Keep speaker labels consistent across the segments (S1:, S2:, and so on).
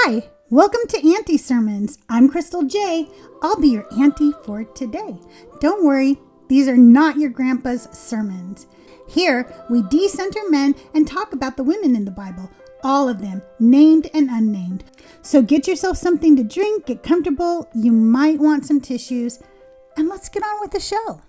S1: Hi, welcome to Auntie Sermons. I'm Crystal J. I'll be your auntie for today. Don't worry, these are not your grandpa's sermons. Here, we de-center men and talk about the women in the Bible, all of them, named and unnamed. So get yourself something to drink, get comfortable, you might want some tissues, and let's get on with the show.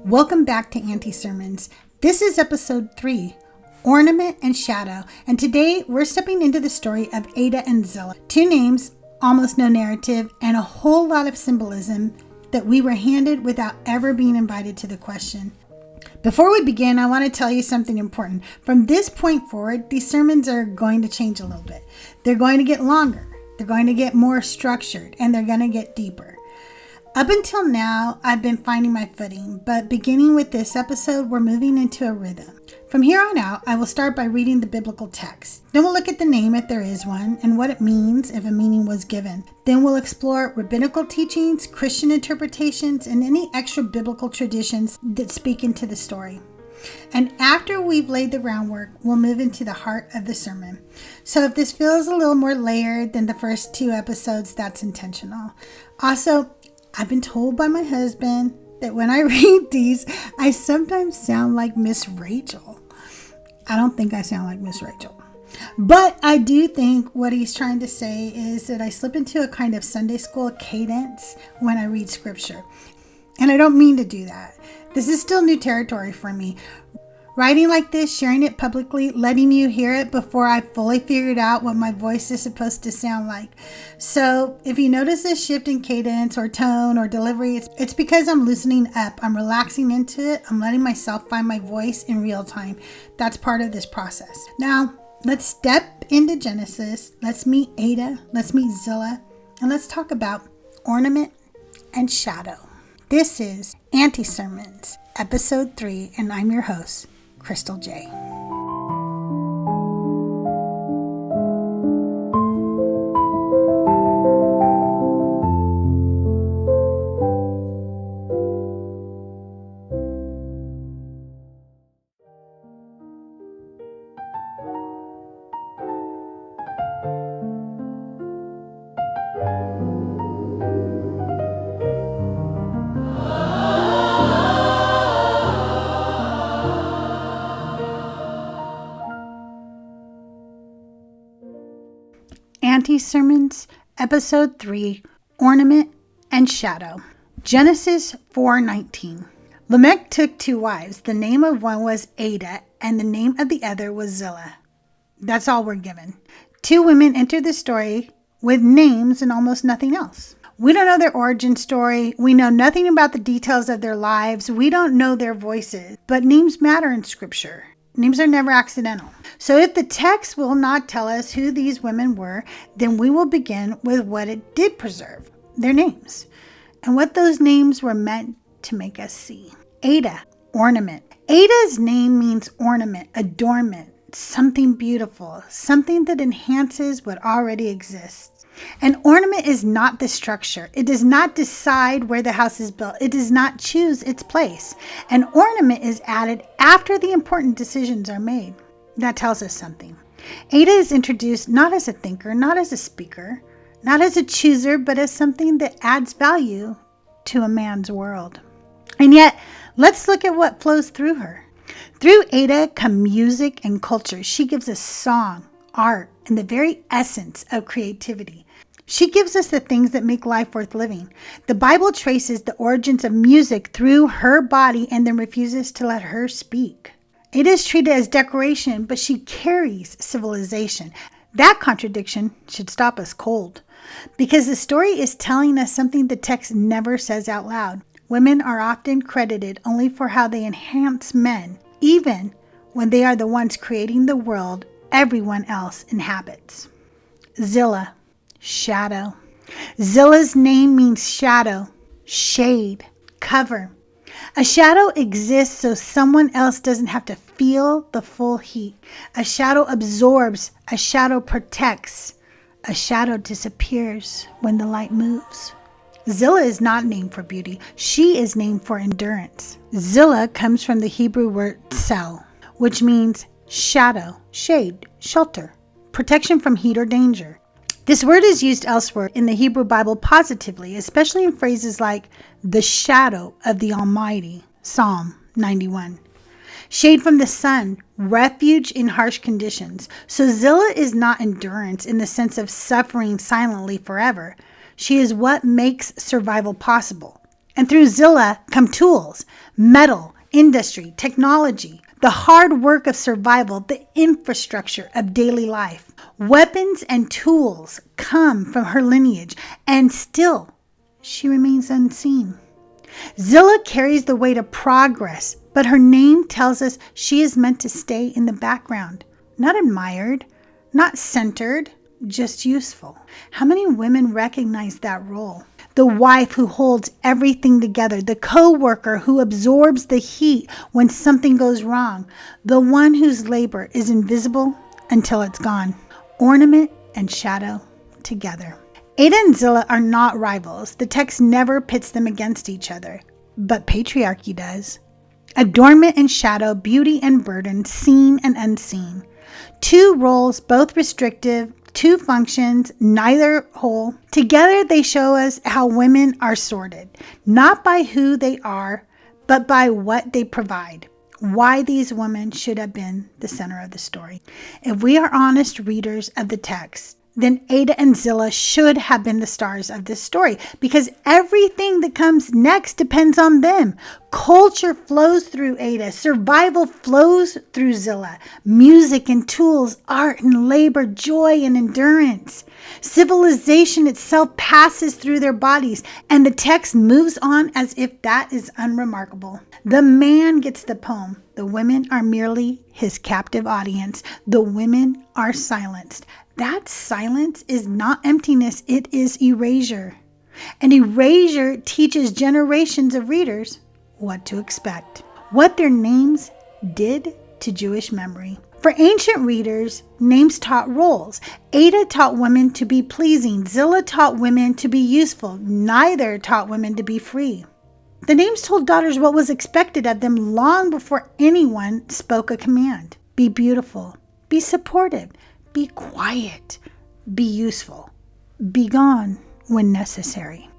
S1: Welcome back to Auntie Sermons. This is episode 3, Ornament and Shadow, and today we're stepping into the story of Adah and Zillah. 2 names, almost no narrative, and a whole lot of symbolism that we were handed without ever being invited to the question. Before we begin, I want to tell you something important. From this point forward, these sermons are going to change a little bit. They're going to get longer, they're going to get more structured, and they're going to get deeper. Up until now, I've been finding my footing, but beginning with this episode, we're moving into a rhythm. From here on out, I will start by reading the biblical text. Then we'll look at the name if there is one, and what it means if a meaning was given. Then we'll explore rabbinical teachings, Christian interpretations, and any extra biblical traditions that speak into the story. And after we've laid the groundwork, we'll move into the heart of the sermon. So if this feels a little more layered than the first 2 episodes, that's intentional. Also, I've been told by my husband that when I read these, I sometimes sound like Miss Rachel. I don't think I sound like Miss Rachel. But I do think what he's trying to say is that I slip into a kind of Sunday school cadence when I read scripture. And I don't mean to do that. This is still new territory for me. Writing like this, sharing it publicly, letting you hear it before I fully figured out what my voice is supposed to sound like. So if you notice a shift in cadence or tone or delivery, it's because I'm loosening up. I'm relaxing into it. I'm letting myself find my voice in real time. That's part of this process. Now, let's step into Genesis. Let's meet Adah. Let's meet Zillah. And let's talk about ornament and shadow. This is Auntie Sermons, episode 3, and I'm your host, Crystal J. Auntie Sermons, episode 3, Ornament and Shadow. Genesis 4:19. Lamech took 2 wives. The name of one was Adah, and the name of the other was Zillah. That's all we're given. 2 women enter the story with names and almost nothing else. We don't know their origin story. We know nothing about the details of their lives. We don't know their voices. But names matter in Scripture. Names are never accidental. So if the text will not tell us who these women were, then we will begin with what it did preserve, their names, and what those names were meant to make us see. Adah, ornament. Adah's name means ornament, adornment, something beautiful, something that enhances what already exists. An ornament is not the structure. It does not decide where the house is built. It does not choose its place. An ornament is added after the important decisions are made. That tells us something. Adah is introduced not as a thinker, not as a speaker, not as a chooser, but as something that adds value to a man's world. And yet, let's look at what flows through her. Through Adah come music and culture. She gives us song, art, and the very essence of creativity. She gives us the things that make life worth living. The Bible traces the origins of music through her body and then refuses to let her speak. It is treated as decoration, but she carries civilization. That contradiction should stop us cold, because the story is telling us something the text never says out loud. Women are often credited only for how they enhance men, even when they are the ones creating the world everyone else inhabits. Zillah. shadow. Zillah's name means shadow, shade, cover. A shadow exists so someone else doesn't have to feel the full heat. A shadow absorbs. A shadow protects. A shadow disappears when the light moves. Zillah is not named for beauty. She is named for endurance. Zillah comes from the Hebrew word sel, which means shadow, shade, shelter, protection from heat or danger. This word is used elsewhere in the Hebrew Bible positively, especially in phrases like the shadow of the Almighty, Psalm 91. Shade from the sun, refuge in harsh conditions. So Zillah is not endurance in the sense of suffering silently forever. She is what makes survival possible. And through Zillah come tools, metal, industry, technology, the hard work of survival, the infrastructure of daily life. Weapons and tools come from her lineage, and still she remains unseen. Zillah carries the weight of progress, but her name tells us she is meant to stay in the background, not admired, not centered, just useful. How many women recognize that role? The wife who holds everything together, the co-worker who absorbs the heat when something goes wrong, the one whose labor is invisible until it's gone. Ornament and shadow together. Adah and Zillah are not rivals. The text never pits them against each other, but patriarchy does. Adornment and shadow, beauty and burden, seen and unseen. Two roles, both restrictive, two functions, neither whole. Together they show us how women are sorted, not by who they are, but by what they provide. Why these women should have been the center of the story. If we are honest readers of the text, then Adah and Zillah should have been the stars of this story, because everything that comes next depends on them. Culture flows through Adah. Survival flows through Zillah. Music and tools, art and labor, joy and endurance. Civilization itself passes through their bodies, and the text moves on as if that is unremarkable. The man gets the poem. The women are merely his captive audience. The women are silenced. That silence is not emptiness, it is erasure. And erasure teaches generations of readers what to expect, what their names did to Jewish memory. For ancient readers, names taught roles. Adah taught women to be pleasing. Zillah taught women to be useful. Neither taught women to be free. The names told daughters what was expected of them long before anyone spoke a command. Be beautiful. Be supportive. Be quiet. Be useful. Be gone when necessary.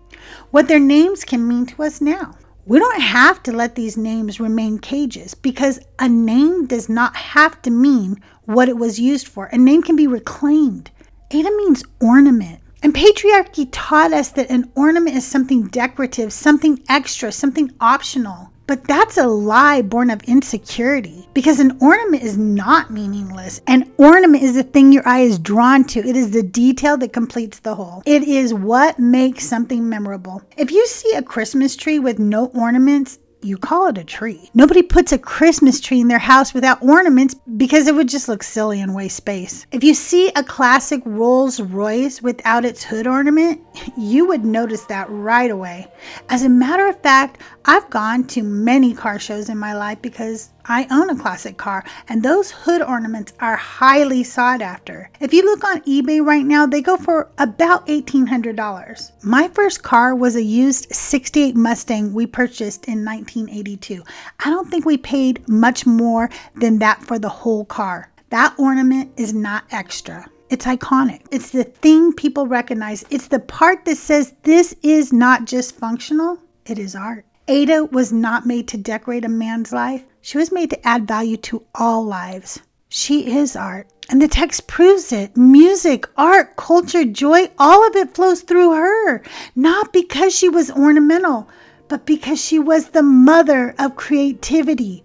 S1: What their names can mean to us now. We don't have to let these names remain cages, because a name does not have to mean what it was used for. A name can be reclaimed. Adah means ornament. And patriarchy taught us that an ornament is something decorative, something extra, something optional. But that's a lie born of insecurity, because an ornament is not meaningless. An ornament is the thing your eye is drawn to. It is the detail that completes the whole. It is what makes something memorable. If you see a Christmas tree with no ornaments, you call it a tree. Nobody puts a Christmas tree in their house without ornaments because it would just look silly and waste space. If you see a classic Rolls Royce without its hood ornament, you would notice that right away. As a matter of fact, I've gone to many car shows in my life because I own a classic car, and those hood ornaments are highly sought after. If you look on eBay right now, they go for about $1,800. My first car was a used 68 Mustang we purchased in 1982. I don't think we paid much more than that for the whole car. That ornament is not extra. It's iconic. It's the thing people recognize. It's the part that says this is not just functional, it is art. Adah was not made to decorate a man's life. She was made to add value to all lives. She is art. And the text proves it. Music, art, culture, joy, all of it flows through her. Not because she was ornamental, but because she was the mother of creativity.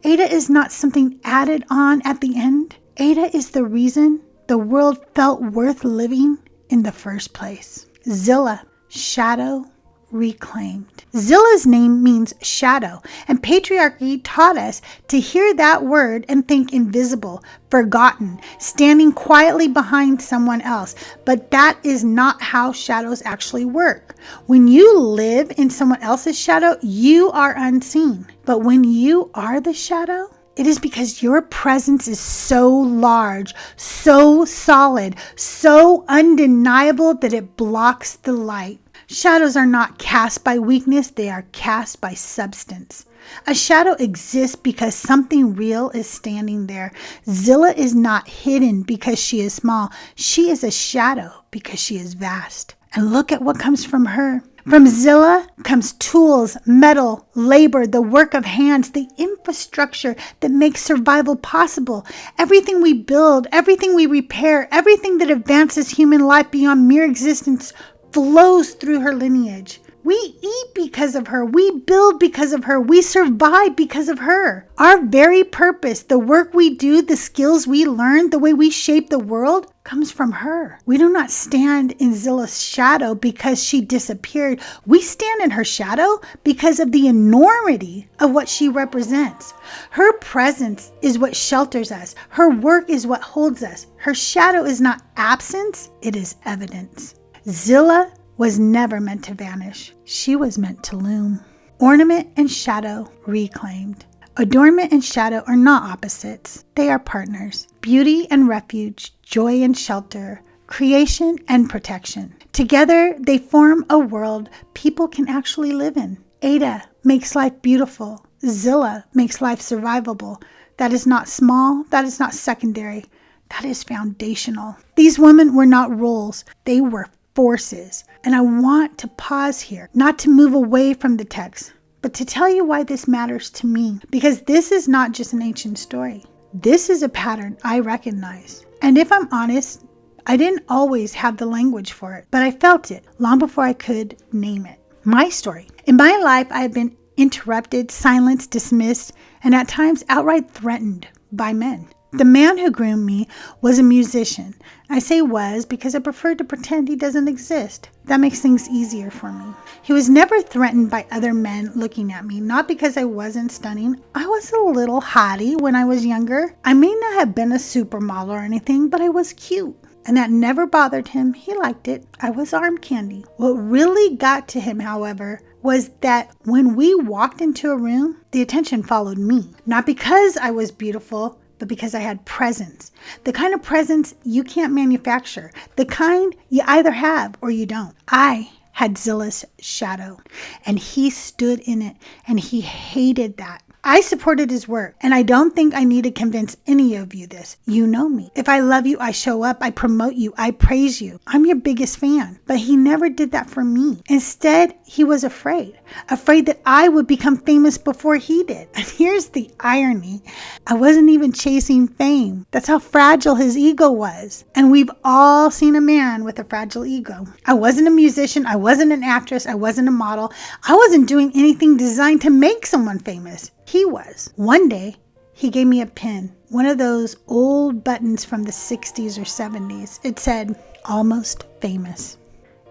S1: Adah is not something added on at the end. Adah is the reason the world felt worth living in the first place. Zillah, shadow, reclaimed. Zillah's name means shadow, and patriarchy taught us to hear that word and think invisible, forgotten, standing quietly behind someone else. But that is not how shadows actually work. When you live in someone else's shadow, you are unseen. But when you are the shadow, it is because your presence is so large, so solid, so undeniable that it blocks the light. Shadows are not cast by weakness, they are cast by substance. A shadow exists because something real is standing there. Zillah is not hidden because she is small. She is a shadow because she is vast. And look at what comes from her. From Zillah comes tools, metal, labor, the work of hands, the infrastructure that makes survival possible. Everything we build, everything we repair, everything that advances human life beyond mere existence flows through her lineage. We eat because of her. We build because of her. We survive because of her. Our very purpose, the work we do, the skills we learn, the way we shape the world comes from her. We do not stand in Zillah's shadow because she disappeared. We stand in her shadow because of the enormity of what she represents. Her presence is what shelters us. Her work is what holds us. Her shadow is not absence, it is evidence. Zillah was never meant to vanish. She was meant to loom. Ornament and shadow reclaimed. Adornment and shadow are not opposites. They are partners. Beauty and refuge, joy and shelter, creation and protection. Together, they form a world people can actually live in. Adah makes life beautiful. Zillah makes life survivable. That is not small. That is not secondary. That is foundational. These women were not roles. They were forces. And I want to pause here, not to move away from the text, but to tell you why this matters to me. Because this is not just an ancient story. This is a pattern I recognize. And if I'm honest, I didn't always have the language for it, but I felt it long before I could name it. My story. In my life, I have been interrupted, silenced, dismissed, and at times outright threatened by men. The man who groomed me was a musician. I say was because I preferred to pretend he doesn't exist. That makes things easier for me. He was never threatened by other men looking at me, not because I wasn't stunning. I was a little hottie when I was younger. I may not have been a supermodel or anything, but I was cute. And that never bothered him. He liked it. I was arm candy. What really got to him, however, was that when we walked into a room, the attention followed me. Not because I was beautiful, but because I had presence. The kind of presence you can't manufacture. The kind you either have or you don't. I had Zillah's shadow, and he stood in it, and he hated that. I supported his work, and I don't think I need to convince any of you this. You know me. If I love you, I show up, I promote you, I praise you. I'm your biggest fan. But he never did that for me. Instead, he was afraid that I would become famous before he did. And here's the irony. I wasn't even chasing fame. That's how fragile his ego was. And we've all seen a man with a fragile ego. I wasn't a musician. I wasn't an actress. I wasn't a model. I wasn't doing anything designed to make someone famous. He was. One day, he gave me a pin, one of those old buttons from the 60s or 70s. It said, "Almost Famous."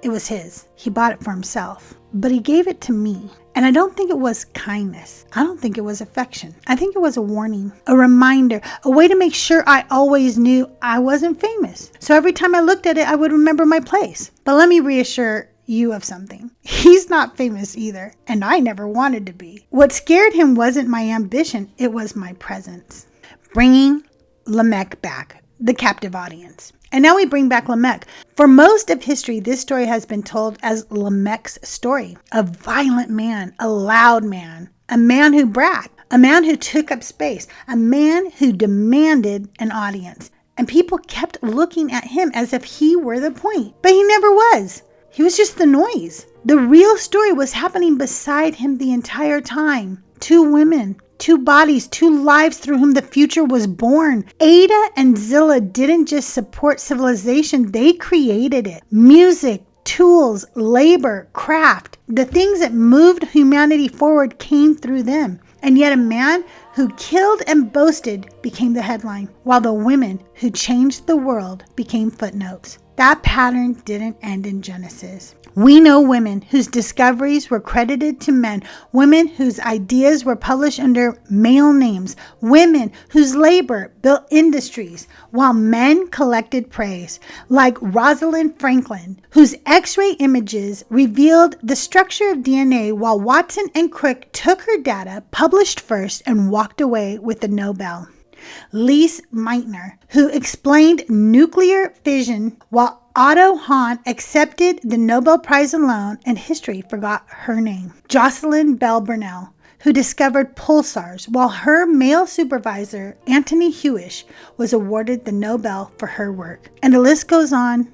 S1: It was his. He bought it for himself, but he gave it to me. And I don't think it was kindness. I don't think it was affection. I think it was a warning, a reminder, a way to make sure I always knew I wasn't famous. So every time I looked at it, I would remember my place. But let me reassure you of something. He's not famous either, and I never wanted to be. What scared him wasn't my ambition, it was my presence. Bringing Lamech back, the captive audience. And now we bring back Lamech. For most of history, this story has been told as Lamech's story. A violent man, a loud man, a man who bragged, a man who took up space, a man who demanded an audience. And people kept looking at him as if he were the point, but he never was. He was just the noise. The real story was happening beside him the entire time. Two women, two bodies, two lives through whom the future was born. Adah and Zillah didn't just support civilization, they created it. Music, tools, labor, craft, the things that moved humanity forward came through them. And yet a man who killed and boasted became the headline, while the women who changed the world became footnotes. That pattern didn't end in Genesis. We know women whose discoveries were credited to men, women whose ideas were published under male names, women whose labor built industries while men collected praise, like Rosalind Franklin, whose X-ray images revealed the structure of DNA while Watson and Crick took her data, published first, and walked away with the Nobel. Lise Meitner, who explained nuclear fission while Otto Hahn accepted the Nobel Prize alone, and history forgot her name. Jocelyn Bell Burnell, who discovered pulsars while her male supervisor, Anthony Hewish, was awarded the Nobel for her work. And the list goes on,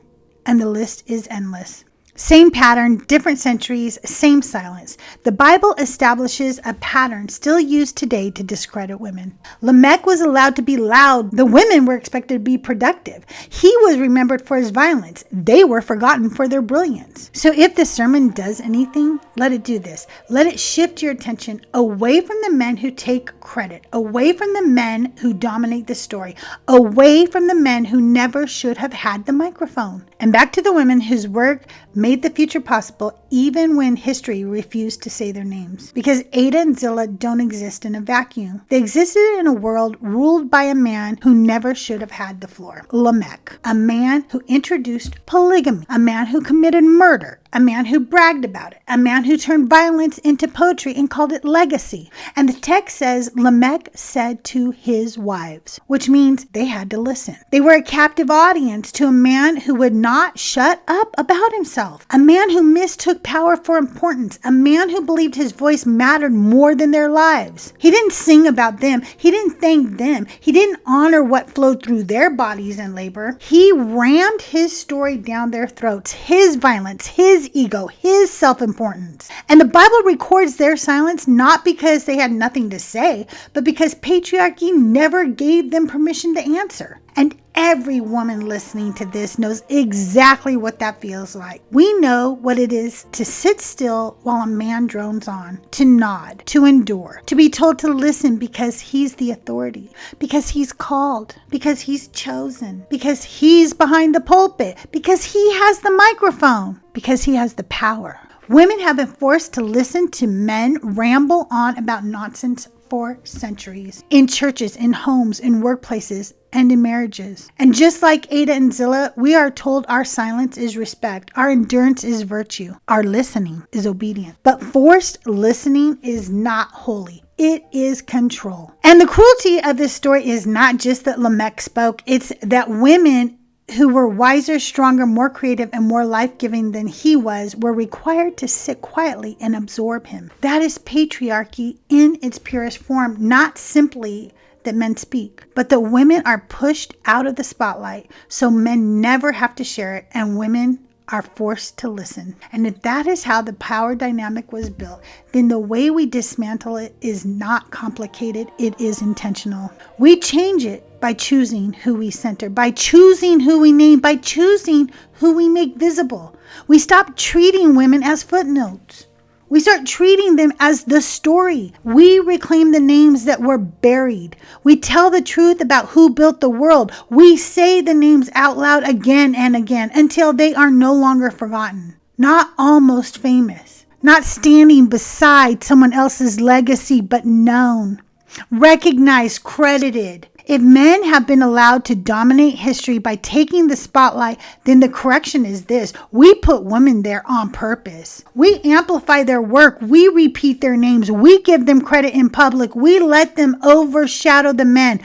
S1: and the list is endless. Same pattern, different centuries, same silence. The Bible establishes a pattern still used today to discredit women. Lamech was allowed to be loud. The women were expected to be productive. He was remembered for his violence. They were forgotten for their brilliance. So if the sermon does anything, let it do this. Let it shift your attention away from the men who take credit, away from the men who dominate the story, away from the men who never should have had the microphone, and back to the women whose work made the future possible even when history refused to say their names. Because Adah and Zillah don't exist in a vacuum. They existed in a world ruled by a man who never should have had the floor. Lamech, a man who introduced polygamy, a man who committed murder, a man who bragged about it, a man who turned violence into poetry and called it legacy. And the text says Lamech said to his wives, which means they had to listen. They were a captive audience to a man who would not shut up about himself, a man who mistook power for importance, a man who believed his voice mattered more than their lives. He didn't sing about them. He didn't thank them. He didn't honor what flowed through their bodies in labor. He rammed his story down their throats, his violence, his ego, his self-importance. And the Bible records their silence not because they had nothing to say, but because patriarchy never gave them permission to answer. And every woman listening to this knows exactly what that feels like. We know what it is to sit still while a man drones on, to nod, to endure, to be told to listen because he's the authority, because he's called, because he's chosen, because he's behind the pulpit, because he has the microphone, because he has the power. Women have been forced to listen to men ramble on about nonsense for centuries, in churches, in homes, in workplaces, and in marriages. And just like Adah and Zillah, we are told our silence is respect, our endurance is virtue, our listening is obedience. But forced listening is not holy. It is control. And the cruelty of this story is not just that Lamech spoke, it's that women who were wiser, stronger, more creative, and more life-giving than he was, were required to sit quietly and absorb him. That is patriarchy in its purest form, not simply that men speak, but that women are pushed out of the spotlight so men never have to share it, and women are forced to listen. And if that is how the power dynamic was built, then the way we dismantle it is not complicated, it is intentional. We change it by choosing who we center, by choosing who we name, by choosing who we make visible. We stop treating women as footnotes. We start treating them as the story. We reclaim the names that were buried. We tell the truth about who built the world. We say the names out loud again and again until they are no longer forgotten. Not almost famous. Not standing beside someone else's legacy, but known. Recognized, credited. If men have been allowed to dominate history by taking the spotlight, then the correction is this: we put women there on purpose. We amplify their work. We repeat their names. We give them credit in public. We let them overshadow the men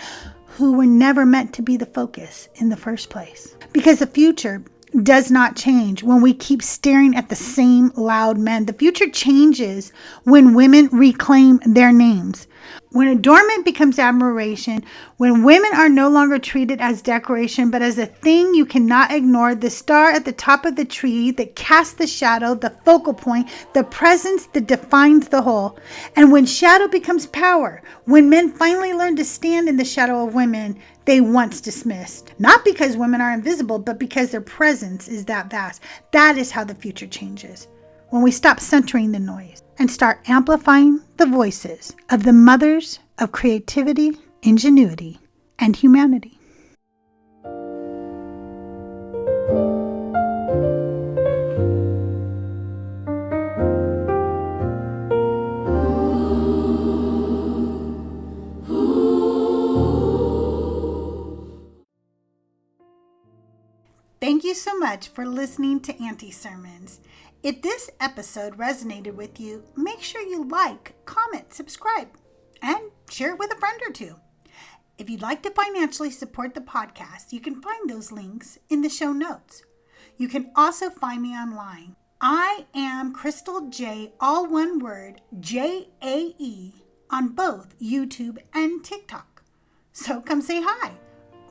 S1: who were never meant to be the focus in the first place. Because the future does not change when we keep staring at the same loud men. The future changes when women reclaim their names. When adornment becomes admiration, when women are no longer treated as decoration, but as a thing you cannot ignore, the star at the top of the tree that casts the shadow, the focal point, the presence that defines the whole. And when shadow becomes power, when men finally learn to stand in the shadow of women they once dismissed, not because women are invisible, but because their presence is that vast. That is how the future changes. When we stop centering the noise and start amplifying the voices of the mothers of creativity, ingenuity, and humanity. Thank you so much for listening to Auntie Sermons. If this episode resonated with you, make sure you like, comment, subscribe, and share it with a friend or two. If you'd like to financially support the podcast, you can find those links in the show notes. You can also find me online. I am Crystal J, all one word, Jae, on both YouTube and TikTok. So come say hi,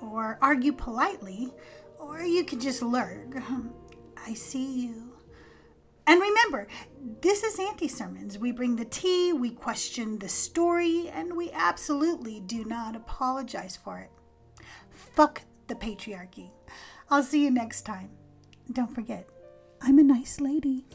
S1: or argue politely, or you could just lurk. I see you. And remember, this is Auntie Sermons. We bring the tea, we question the story, and we absolutely do not apologize for it. Fuck the patriarchy. I'll see you next time. Don't forget, I'm a nice lady.